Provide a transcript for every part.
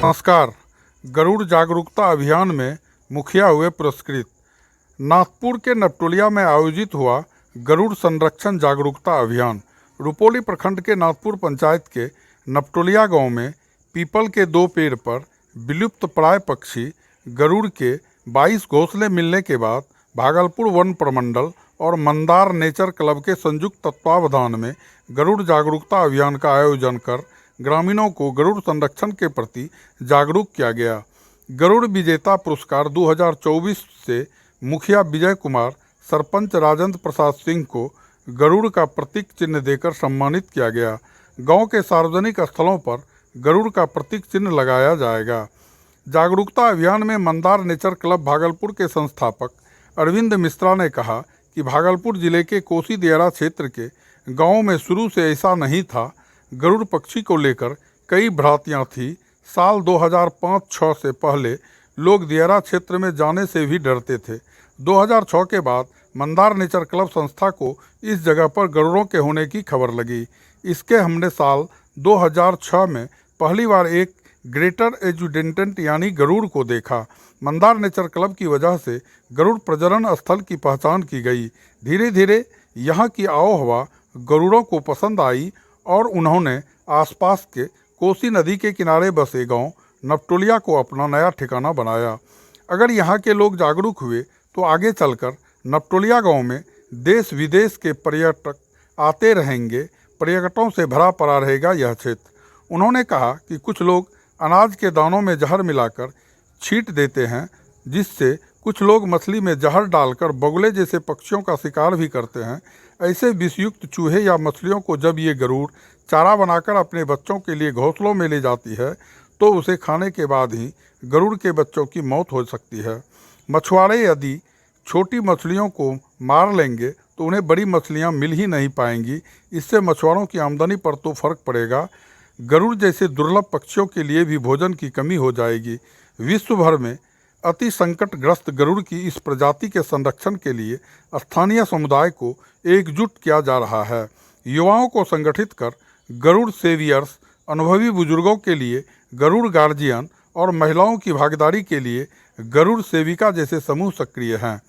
नमस्कार। गरुड़ जागरूकता अभियान में मुखिया हुए पुरस्कृत। नाथपुर के नपटोलिया में आयोजित हुआ गरुड़ संरक्षण जागरूकता अभियान। रुपौली प्रखंड के नाथपुर पंचायत के नपटोलिया गांव में पीपल के 2 पेड़ पर विलुप्त प्राय पक्षी गरुड़ के 22 घोंसले मिलने के बाद भागलपुर वन प्रमंडल और मंदार नेचर क्लब के संयुक्त तत्वावधान में गरुड़ जागरूकता अभियान का आयोजन कर ग्रामीणों को गरुड़ संरक्षण के प्रति जागरूक किया गया। गरुड़ विजेता पुरस्कार 2024 से मुखिया विजय कुमार, सरपंच राजेंद्र प्रसाद सिंह को गरुड़ का प्रतीक चिन्ह देकर सम्मानित किया गया। गांव के सार्वजनिक स्थलों पर गरुड़ का प्रतीक चिन्ह लगाया जाएगा। जागरूकता अभियान में मंदार नेचर क्लब भागलपुर के संस्थापक अरविंद मिश्रा ने कहा कि भागलपुर जिले के कोसी दियारा क्षेत्र के गाँव में शुरू से ऐसा नहीं था। गरुड़ पक्षी को लेकर कई भ्रांतियां थी। साल 2005-06 से पहले लोग दियारा क्षेत्र में जाने से भी डरते थे। 2006 के बाद मंदार नेचर क्लब संस्था को इस जगह पर गरुड़ों के होने की खबर लगी। इसके हमने साल 2006 में पहली बार एक ग्रेटर एजुडेंटेंट यानी गरुड़ को देखा। मंदार नेचर क्लब की वजह से गरुड़ प्रजनन स्थल की पहचान की गई। धीरे धीरे यहाँ की आओ हवा गरुड़ों को पसंद आई और उन्होंने आसपास के कोसी नदी के किनारे बसे गांव नपटोलिया को अपना नया ठिकाना बनाया। अगर यहाँ के लोग जागरूक हुए तो आगे चलकर नपटोलिया गांव में देश विदेश के पर्यटक आते रहेंगे। पर्यटकों से भरा पड़ा रहेगा यह क्षेत्र। उन्होंने कहा कि कुछ लोग अनाज के दानों में जहर मिलाकर छींट देते हैं, जिससे कुछ लोग मछली में जहर डालकर बगुले जैसे पक्षियों का शिकार भी करते हैं। ऐसे विषयुक्त चूहे या मछलियों को जब ये गरुड़ चारा बनाकर अपने बच्चों के लिए घोंसलों में ले जाती है तो उसे खाने के बाद ही गरुड़ के बच्चों की मौत हो सकती है। मछुआरे यदि छोटी मछलियों को मार लेंगे तो उन्हें बड़ी मछलियां मिल ही नहीं पाएंगी। इससे मछुआरों की आमदनी पर तो फर्क पड़ेगा। गरुड़ जैसे दुर्लभ पक्षियों के लिए भी भोजन की कमी हो जाएगी। विश्व भर में अति संकटग्रस्त गरुड़ की इस प्रजाति के संरक्षण के लिए स्थानीय समुदाय को एकजुट किया जा रहा है। युवाओं को संगठित कर गरुड़ सेवियर्स, अनुभवी बुजुर्गों के लिए गरुड़ गार्जियन और महिलाओं की भागीदारी के लिए गरुड़ सेविका जैसे समूह सक्रिय हैं।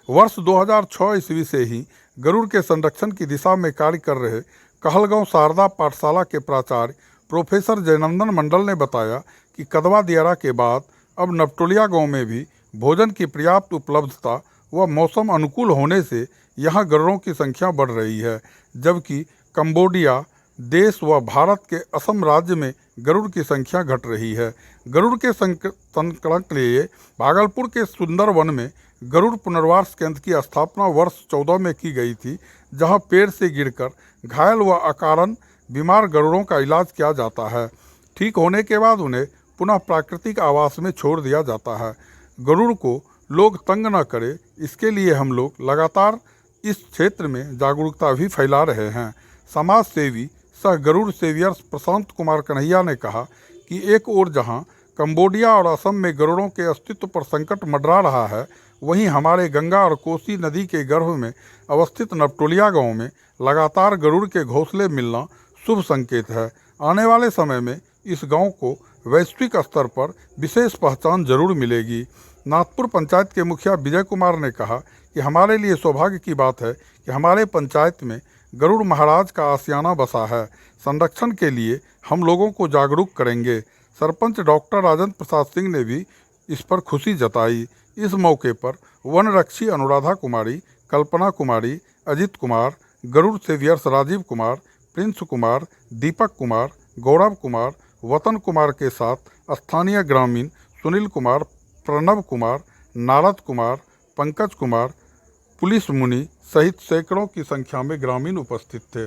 वर्ष 2006 ईस्वी से ही गरुड़ के संरक्षण की दिशा में कार्य कर रहे कहलगांव शारदा पाठशाला के प्राचार्य प्रोफेसर जयनंदन मंडल ने बताया कि कदवा दियारा के बाद अब नपटोलिया गांव में भी भोजन की पर्याप्त उपलब्धता व मौसम अनुकूल होने से यहाँ गरुड़ों की संख्या बढ़ रही है, जबकि कंबोडिया देश व भारत के असम राज्य में गरुड़ की संख्या घट रही है। गरुड़ के संरक्षण के लिए भागलपुर के सुंदर वन में गरुड़ पुनर्वास केंद्र की स्थापना वर्ष 2014 में की गई थी, जहां पेड़ से गिरकर घायल व अकारण बीमार गरुड़ों का इलाज किया जाता है। ठीक होने के बाद उन्हें पुनः प्राकृतिक आवास में छोड़ दिया जाता है। गरुड़ को लोग तंग न करें, इसके लिए हम लोग लगातार इस क्षेत्र में जागरूकता भी फैला रहे हैं। समाज सेवी सह गरुड़ सेवियर्स प्रशांत कुमार कन्हैया ने कहा कि एक ओर जहां कंबोडिया और असम में गरुड़ों के अस्तित्व पर संकट मंडरा रहा है, वहीं हमारे गंगा और कोसी नदी के गर्भ में अवस्थित नपटोलिया गांव में लगातार गरुड़ के घोंसले मिलना शुभ संकेत है। आने वाले समय में इस गांव को वैश्विक स्तर पर विशेष पहचान जरूर मिलेगी। नाथपुर पंचायत के मुखिया विजय कुमार ने कहा कि हमारे लिए सौभाग्य की बात है कि हमारे पंचायत में गरुड़ महाराज का आशियाना बसा है। संरक्षण के लिए हम लोगों को जागरूक करेंगे। सरपंच डॉक्टर राजेंद्र प्रसाद सिंह ने भी इस पर खुशी जताई। इस मौके पर वनरक्षी अनुराधा कुमारी, कल्पना कुमारी, अजित कुमार, गरुड़ सेवियर्स राजीव कुमार, प्रिंस कुमार, दीपक कुमार, गौरव कुमार, वतन कुमार के साथ स्थानीय ग्रामीण सुनील कुमार, प्रणव कुमार, नारद कुमार, पंकज कुमार, पुलिस मुनि सहित सैकड़ों की संख्या में ग्रामीण उपस्थित थे।